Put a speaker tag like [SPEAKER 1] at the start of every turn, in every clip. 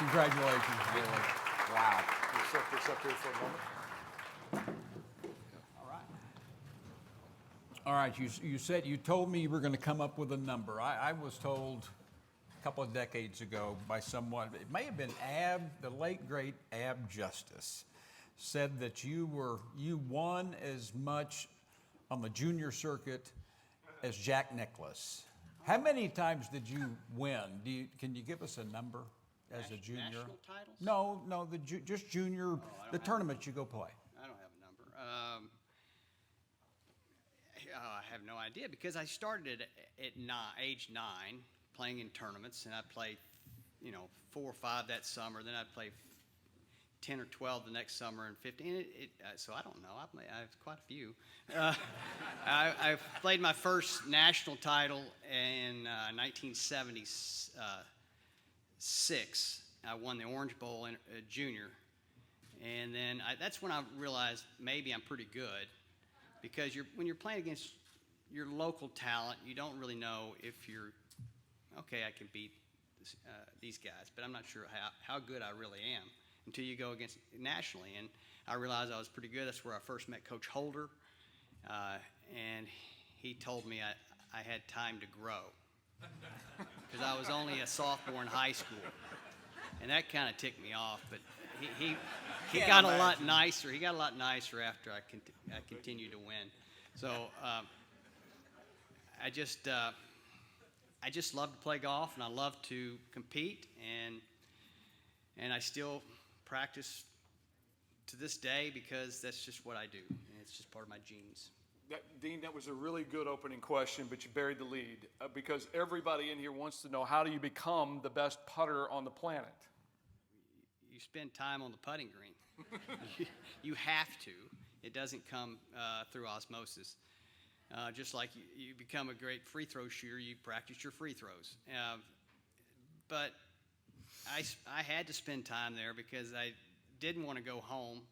[SPEAKER 1] Congratulations, Willie. Wow.
[SPEAKER 2] We'll set this up here for a moment.
[SPEAKER 1] All right, you told me you were going to come up with a number. I was told a couple of decades ago by someone, it may have been the late great Ab Justice, said that you won as much on the junior circuit as Jack Nicklaus. How many times did you win? Can you give us a number as a junior?
[SPEAKER 3] National titles?
[SPEAKER 1] No, just junior, the tournaments you go play.
[SPEAKER 3] I don't have a number. I have no idea because I started at age 9 playing in tournaments, and I played, 4 or 5 that summer. Then I'd play 10 or 12 the next summer, and 15. So I don't know. I have quite a few. I played my first national title in 1976. I won the Orange Bowl in junior, and then that's when I realized maybe I'm pretty good, because when you're playing against your local talent, you don't really know if you're okay. I can beat these guys, but I'm not sure how good I really am until you go against nationally. And I realized I was pretty good. That's where I first met Coach Holder, and he told me I had time to grow because I was only a sophomore in high school, and that kind of ticked me off. But he got a lot nicer. He got a lot nicer after I continued to win. So I just love to play golf, and I love to compete, and I still practice to this day because that's just what I do, and it's just part of my genes.
[SPEAKER 2] Dean, that was a really good opening question, but you buried the lead because everybody in here wants to know, how do you become the best putter on the planet?
[SPEAKER 3] You spend time on the putting green. You have to. It doesn't come through osmosis. Just like you become a great free throw shooter, you practice your free throws. But I had to spend time there because I didn't want to go home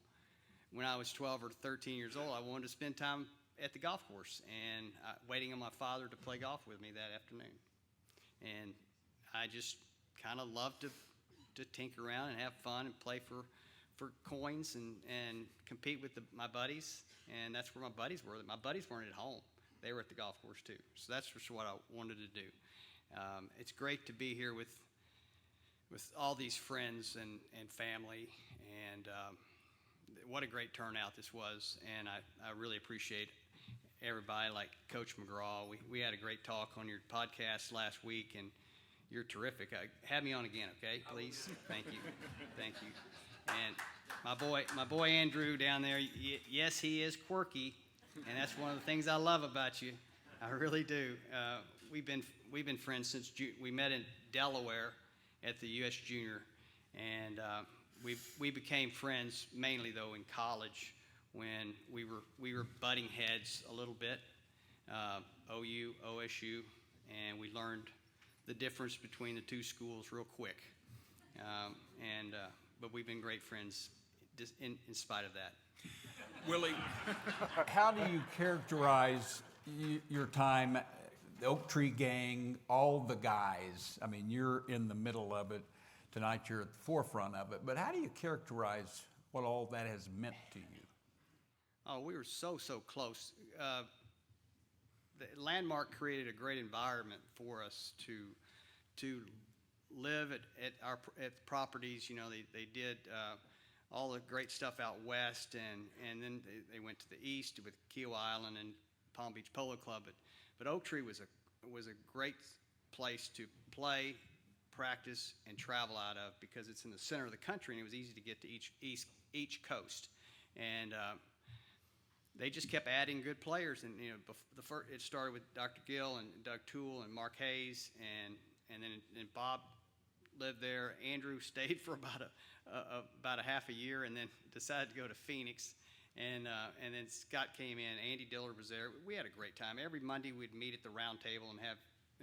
[SPEAKER 3] when I was 12 or 13 years old. I wanted to spend time at the golf course and waiting on my father to play golf with me that afternoon. And I just kind of loved to tinker around and have fun and play for coins and compete with my buddies. And that's where my buddies were. My buddies weren't at home. They were at the golf course too. So that's just what I wanted to do. It's great to be here with all these friends and family, and what a great turnout this was. And I really appreciate everybody, like Coach McGraw. We had a great talk on your podcast last week, and you're terrific. Have me on again, okay, please? Thank you. Thank you. And my boy Andrew down there, yes, he is quirky, and that's one of the things I love about you. I really do. We've been friends since we met in Delaware at the U.S. Junior, and we became friends mainly though in college when we were butting heads a little bit, OU, OSU, and we learned the difference between the two schools real quick, but we've been great friends in spite of that.
[SPEAKER 1] Willie, how do you characterize your time, the Oak Tree Gang, all the guys? I mean, you're in the middle of it. Tonight you're at the forefront of it. But how do you characterize what all that has meant to you?
[SPEAKER 3] Oh, we were so close. The Landmark created a great environment for us to live at properties. They did all the great stuff out west, and then they went to the east with Keel Island and Palm Beach Polo Club. But Oak Tree was a great place to play, practice, and travel out of because it's in the center of the country, and it was easy to get to each coast. And they just kept adding good players, and it started with Dr. Gill and Doug Toole and Mark Hayes, and then Bob lived there. Andrew stayed for about a half a year, and then decided to go to Phoenix. And then Scott came in. Andy Dillard was there. We had a great time. Every Monday we'd meet at the round table and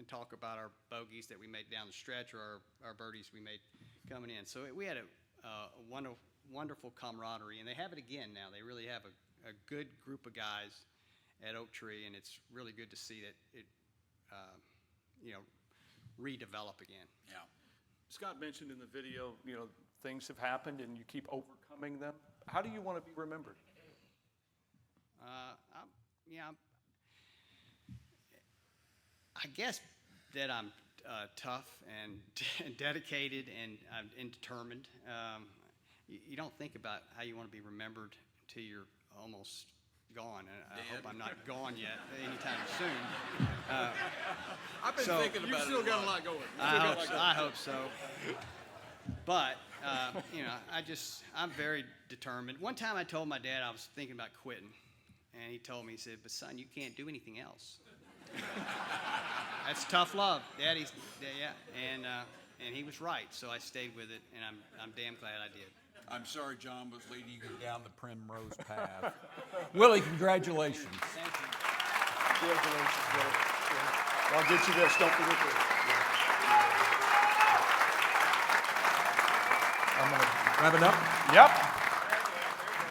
[SPEAKER 3] talk about our bogeys that we made down the stretch or our birdies we made coming in. So we had a wonderful camaraderie, and they have it again now. They really have a good group of guys at Oak Tree, and it's really good to see that it redevelop again.
[SPEAKER 1] Yeah.
[SPEAKER 2] Scott mentioned in the video, things have happened and you keep overcoming them. How do you want to be remembered?
[SPEAKER 3] I guess that I'm tough and dedicated and determined. You don't think about how you want to be remembered until you're almost gone. And I hope I'm not gone yet anytime soon.
[SPEAKER 1] I've been thinking about it.
[SPEAKER 2] You still got a lot going.
[SPEAKER 3] I hope so. But, I'm very determined. One time I told my dad I was thinking about quitting. And he told me, he said, but son, you can't do anything else. That's tough love, Daddy. Yeah, and he was right, so I stayed with it, and I'm damn glad I did.
[SPEAKER 1] I'm sorry John was leading you down the primrose path. Willie, congratulations.
[SPEAKER 3] Thank you.
[SPEAKER 2] Congratulations, Willie. Yeah. I'll get you this. Don't forget this.
[SPEAKER 1] I'm going to wrap it up.
[SPEAKER 2] Yep.